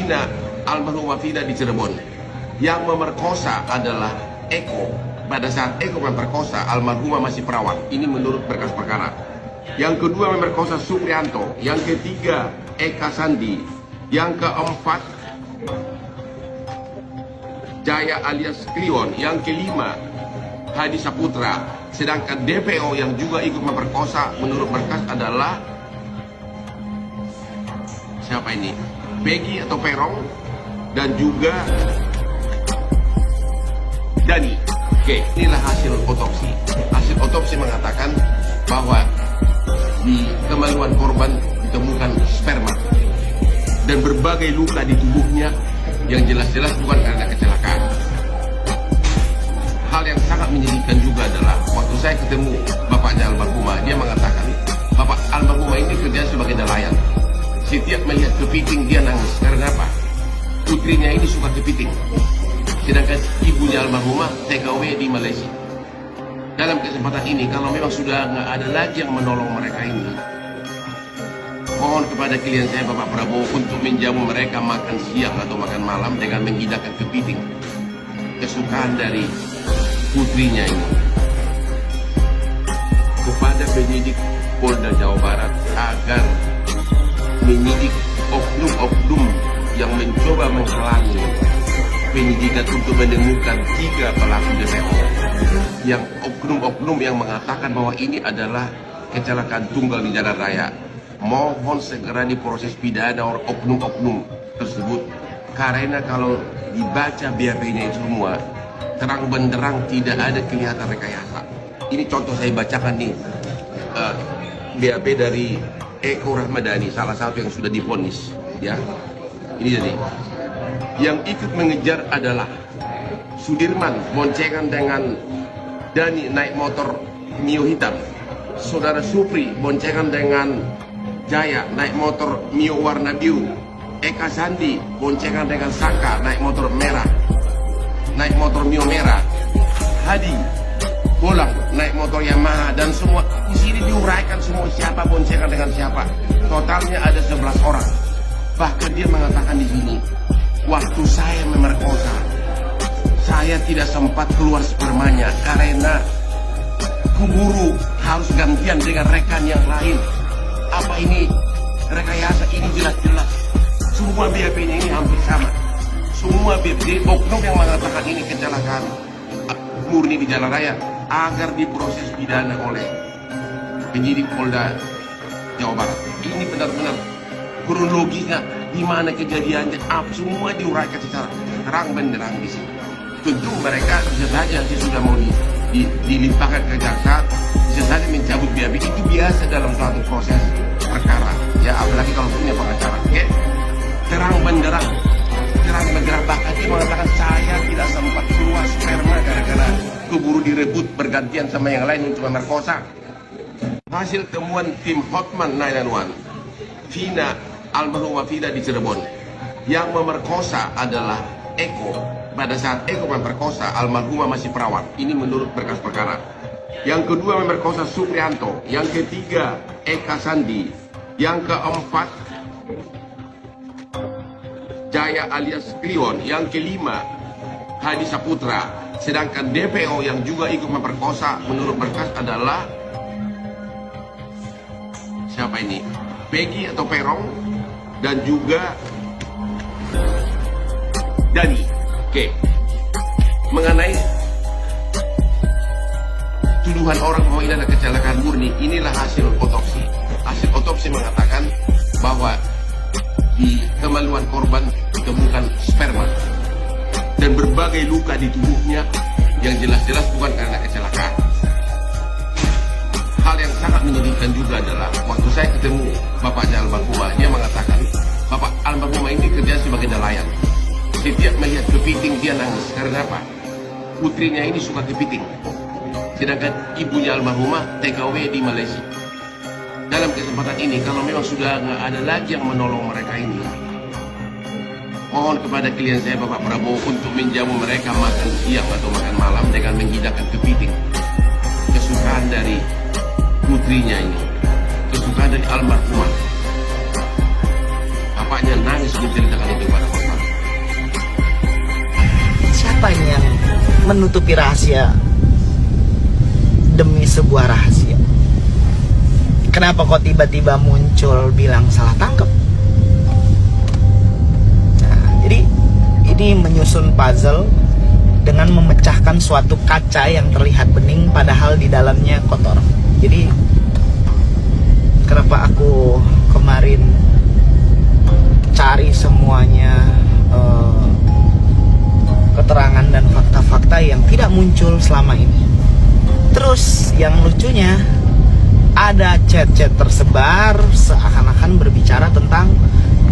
Vina, almarhumah Vina di Cirebon. Yang memerkosa adalah Eko. Pada saat Eko memperkosa, almarhumah masih perawat. Ini menurut berkas perkara. Yang kedua memerkosa Suprianto. Yang ketiga Eka Sandi. Yang keempat Jaya alias Kliwon. Yang kelima Hadi Saputra. Sedangkan DPO yang juga ikut memperkosa menurut berkas adalah siapa ini? Peggy atau Perong dan juga Dani. Oke, inilah hasil otopsi. Hasil otopsi mengatakan bahwa di kemaluan korban ditemukan sperma dan berbagai luka di tubuhnya yang jelas-jelas bukan karena kecelakaan. Hal yang sangat menyedihkan juga adalah waktu saya ketemu bapaknya almarhumah, dia mengatakan bapak almarhumah ini kerja sebagai nelayan. Setiap melihat kepiting dia nangis. Karena apa? Putrinya ini suka kepiting. Sedangkan ibunya almarhumah TKW di Malaysia. Dalam kesempatan ini, kalau memang sudah nggak ada lagi yang menolong mereka ini, mohon kepada klien saya Bapak Prabowo untuk menjamu mereka makan siang atau makan malam dengan menghidangkan kepiting kesukaan dari putrinya ini. Kepada penyidik Polda Jawa Barat agar menyidik oknum-oknum yang mencoba menghalangi penyidikan untuk menemukan 3 pelaku DPO, yang oknum-oknum yang mengatakan bahwa ini adalah kecelakaan tunggal di jalan raya. Mohon segera diproses pidana oknum-oknum tersebut, karena kalau dibaca BAP-nya itu semua terang benderang tidak ada kelihatan rekayasa. Ini contoh saya bacakan nih, BAP dari Eko Rahmadani, salah satu yang sudah divonis, ya. Ini jadi yang ikut mengejar adalah Sudirman boncengan dengan Dani naik motor Mio hitam. Saudara Supri boncengan dengan Jaya naik motor Mio warna biru. Eka Sandi boncengan dengan Saka naik motor merah, naik motor Mio merah. Hadi Bolang naik motor Yamaha. Dan semua di sini diuraikan semua siapa boncengan dengan siapa. Totalnya ada 11 orang. Bahkan dia mengatakan di sini, waktu saya memerkosa, saya tidak sempat keluar spermanya karena keburu harus gantian dengan rekan yang lain. Apa ini rekayasa? Ini jelas-jelas semua BAP-nya ini hampir sama. Semua BAP oknum yang mengatakan ini kecelakaan murni di jalan raya agar diproses pidana oleh penyidik Polda Jawa Barat. Ini benar-benar kronologisnya di mana kejadiannya, semua diuraikan secara terang benderang di sini. Tentu mereka bisa saja sudah mau dilimpahkan ke jaksa, bisa saja mencabut BAP. Itu biasa dalam suatu proses perkara, ya, apalagi kalau punya pengacara. Oke, terang benderang. Bahkan dia mengatakan saya tidak sempat keluar sperma gara-gara keburu direbut bergantian sama yang lain untuk memerkosa. Hasil temuan tim Hotman 911, Vina, almarhumah Vina di Cirebon. Yang memerkosa adalah Eko. Pada saat Eko memperkosa, almarhumah masih perawat. Ini menurut berkas perkara. Yang kedua memerkosa Suprianto. Yang ketiga Eka Sandi. Yang keempat Jaya alias Kliwon. Yang kelima Hadi Saputra. Sedangkan DPO yang juga ikut memperkosa menurut berkas adalah siapa ini? Peggy atau Perong dan juga Dani. Oke, mengenai tuduhan orang bahwa ini adalah kecelakaan murni, inilah hasil otopsi. Hasil otopsi mengatakan bahwa di kemaluan korban ditemukan sperma dan berbagai luka di tubuhnya yang jelas-jelas bukan karena kecelakaan. Hal yang sangat menyedihkan juga adalah waktu saya ketemu bapaknya almarhumah, dia mengatakan bapak almarhumah ini kerja sebagai nelayan. Setiap melihat kepiting dia nangis. Karena apa? Putrinya ini suka kepiting. Sedangkan ibunya almarhumah TKW di Malaysia. Dalam kesempatan ini, kalau memang sudah nggak ada lagi yang menolong mereka ini, mohon kepada klien saya Bapak Prabowo untuk menjamu mereka makan siang atau makan malam dengan menghidangkan kepiting kesukaan dari putrinya ini, kesukaan dari almarhumah. Bapaknya nangis menceritakan itu kepada menutupi rahasia demi sebuah rahasia. Kenapa kok tiba-tiba muncul bilang salah tangkap? Nah, jadi ini menyusun puzzle dengan memecahkan suatu kaca yang terlihat bening padahal di dalamnya kotor. Jadi kenapa aku kemarin cari semuanya keterangan dan fakta-fakta yang tidak muncul selama ini. Terus yang lucunya ada chat-chat tersebar seakan-akan berbicara tentang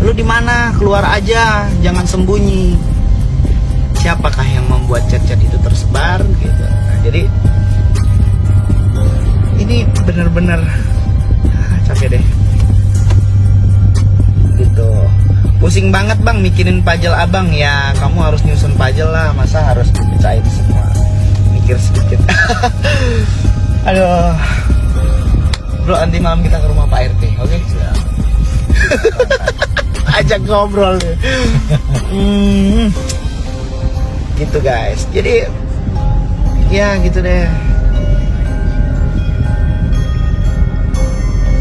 lu di mana, keluar aja, jangan sembunyi. Siapakah yang membuat chat-chat itu tersebar gitu. Nah, jadi ini bener-bener capek deh gitu. Pusing banget bang mikirin puzzle abang. Ya kamu harus nyusun puzzle lah, masa harus dipecahin semua. Mikir sedikit. Aduh bro, nanti malam kita ke rumah Pak RT, oke? Ajak ngobrol. Gitu guys. Jadi ya gitu deh.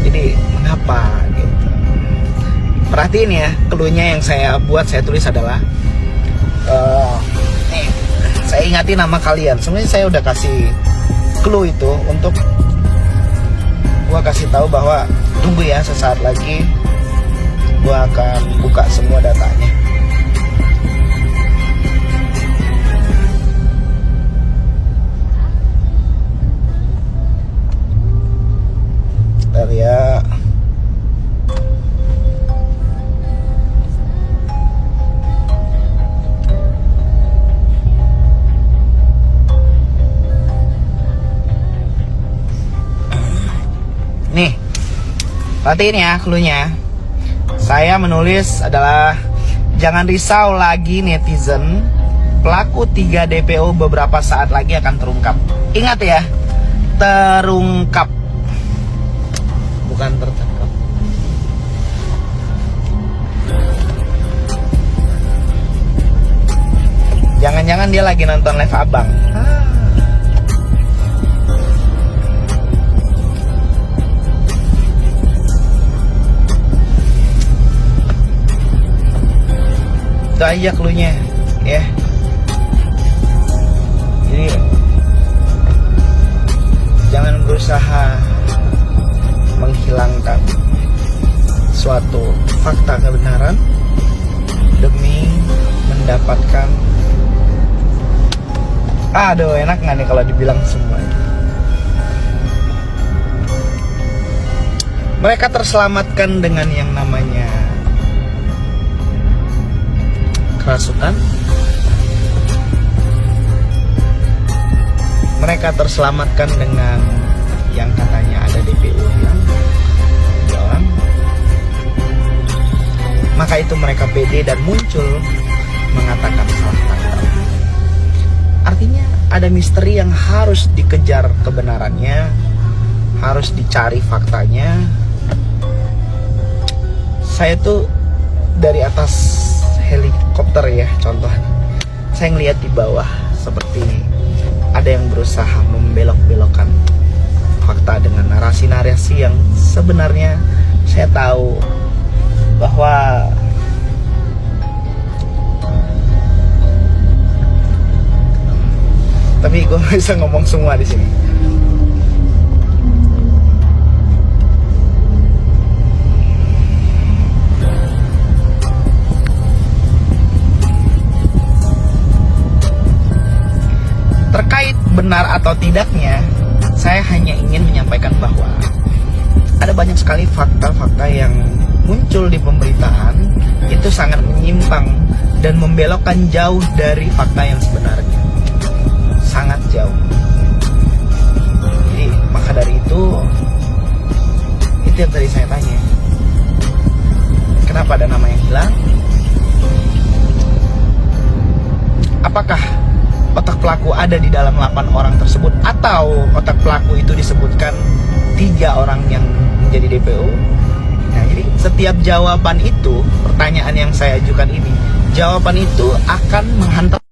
Jadi mengapa gitu? Perhatiin ya, clue-nya yang saya buat, saya tulis adalah nih, saya ingatin nama kalian. Sebenarnya saya udah kasih clue itu untuk gua kasih tahu bahwa tunggu ya, sesaat lagi gua akan buka semua datanya. Bentar ya. Nih, perhatiin ya clue-nya. Saya menulis adalah jangan risau lagi netizen, pelaku 3 DPO beberapa saat lagi akan terungkap. Ingat ya, terungkap, bukan tertangkap. Jangan-jangan dia lagi nonton live abang. Itu aja clue-nya ya. Jadi jangan berusaha menghilangkan suatu fakta kebenaran demi mendapatkan, aduh enak nggak nih kalau dibilang semua. Mereka terselamatkan dengan yang namanya kerasukan. Mereka terselamatkan dengan yang katanya ada DPO yang 3 orang. Maka itu mereka pede dan muncul mengatakan salah tangkap. Artinya ada misteri yang harus dikejar kebenarannya, harus dicari faktanya. Saya tuh dari atas helikopter ya contohnya, saya ngeliat di bawah seperti ada yang berusaha membelok-belokkan fakta dengan narasi-narasi yang sebenarnya saya tahu bahwa tapi gue bisa ngomong semua di sini. Terkait benar atau tidaknya, saya hanya ingin menyampaikan bahwa ada banyak sekali fakta-fakta yang muncul di pemberitaan itu sangat menyimpang dan membelokkan jauh dari fakta yang sebenarnya. Sangat jauh. Jadi maka dari itu yang tadi saya tanya, kenapa ada nama yang hilang? Apakah otak pelaku ada di dalam 8 orang tersebut, atau otak pelaku itu disebutkan 3 orang yang menjadi DPO? Nah, jadi setiap jawaban itu, pertanyaan yang saya ajukan ini, jawaban itu akan menghantar